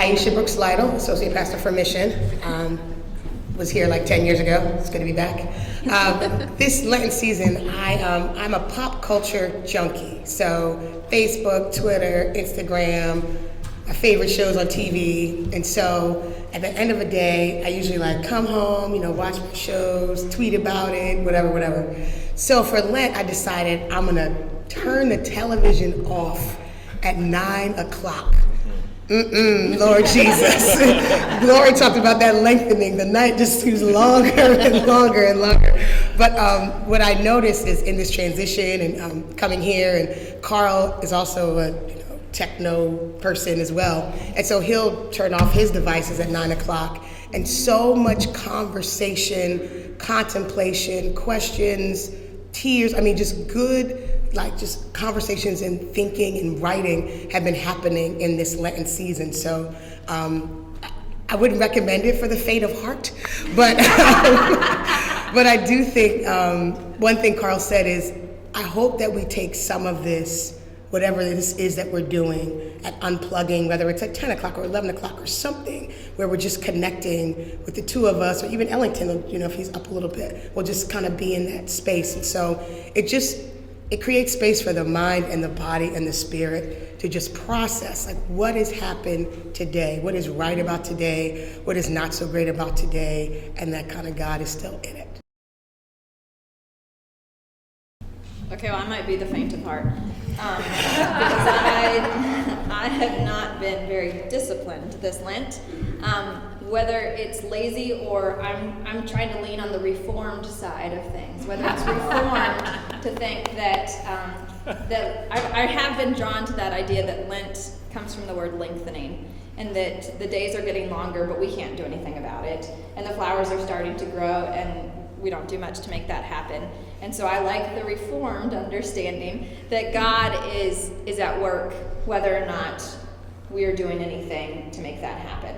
Aisha Brooks Lytle, Associate Pastor for Mission. Was here like 10 years ago. It's good to be back. This Lenten season, I'm a pop culture junkie. So Facebook, Twitter, Instagram, my favorite shows on TV. And so at the end of the day, I usually like come home, watch my shows, tweet about it, whatever. So for Lent, I decided I'm gonna turn the television off at 9 o'clock. Lord Jesus. Glory talked about that lengthening. The night just seems longer and longer and longer. But what I noticed is in this transition and coming here, and Carl is also a techno person as well. And so he'll turn off his devices at 9 o'clock. And so much conversation, contemplation, questions, tears, just good, just conversations and thinking and writing have been happening in this Lenten season. So I wouldn't recommend it for the faint of heart, but but I do think one thing Carl said is, I hope that we take some of this, whatever this is that we're doing, at unplugging, whether it's at 10 o'clock or 11 o'clock or something, where we're just connecting with the two of us, or even Ellington, if he's up a little bit, we'll just kind of be in that space. And so it creates space for the mind and the body and the spirit to just process, what has happened today, what is right about today, what is not so great about today, and that kind of God is still in it. Okay, well, I might be the faint of heart, because I have not been very disciplined this Lent. Whether it's lazy or I'm trying to lean on the reformed side of things. Whether it's reformed to think that I have been drawn to that idea that Lent comes from the word lengthening, and that the days are getting longer, but we can't do anything about it, and the flowers are starting to grow, and we don't do much to make that happen. And so I like the reformed understanding that God is at work, whether or not we are doing anything to make that happen.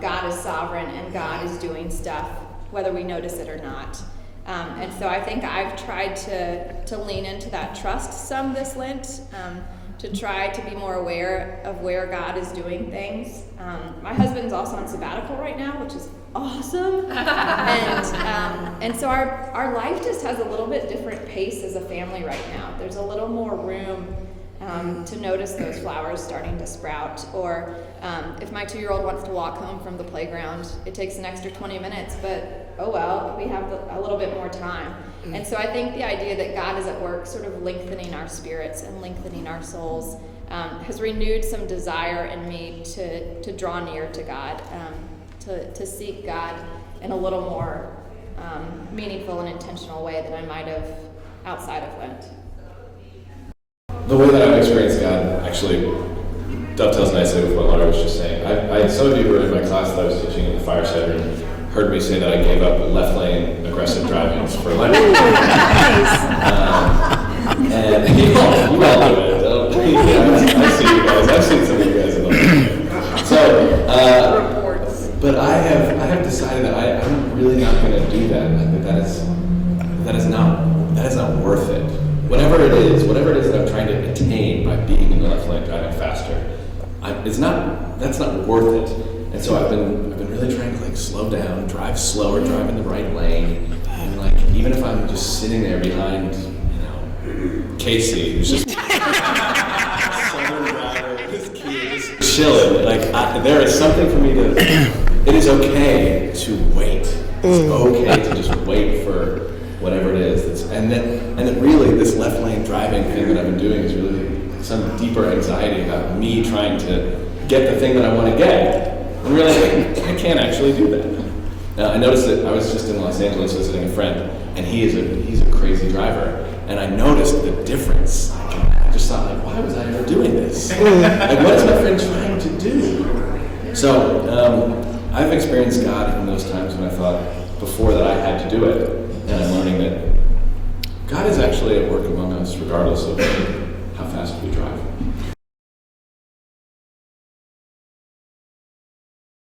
God is sovereign, and God is doing stuff, whether we notice it or not. And so I think I've tried to lean into that trust some this Lent, to try to be more aware of where God is doing things. My husband's also on sabbatical right now, which is awesome. And so our life just has a little bit different pace as a family right now. There's a little more room to notice those flowers starting to sprout, or if my 2-year-old wants to walk home from the playground, it takes an extra 20 minutes, but oh well, we have a little bit more time. And so I think the idea that God is at work sort of lengthening our spirits and lengthening our souls has renewed some desire in me to draw near to God, to seek God in a little more meaningful and intentional way than I might have outside of Lent. The way that I've experienced God actually dovetails nicely with what Laura was just saying. Some of you who were in my class that I was teaching in the fireside room heard me say that I gave up left lane aggressive driving for Lent. And you all do it. I see you guys. I've seen some of you guys in the So, but I have decided that I'm really not going to do that. I think that is not worth it. Whatever it is that I'm trying to attain by being in the left lane driving faster, that's not worth it. And so I've been really trying to slow down, drive slower, drive in the right lane, and even if I'm just sitting there behind, Casey, who's just southern driver, his kids, chilling. There is something for me to. It is okay to wait. It's okay to just wait for whatever it is. And then really this left lane driving thing that I've been doing is really some deeper anxiety about me trying to get the thing that I want to get. And really, I can't actually do that. I noticed that I was just in Los Angeles visiting a friend, and he's a crazy driver. And I noticed the difference. I just thought, why was I ever doing this? What is my friend trying to do? So I've experienced God in those times when I thought before that I had to do it. And I'm learning that God is actually at work among us regardless of how fast we drive.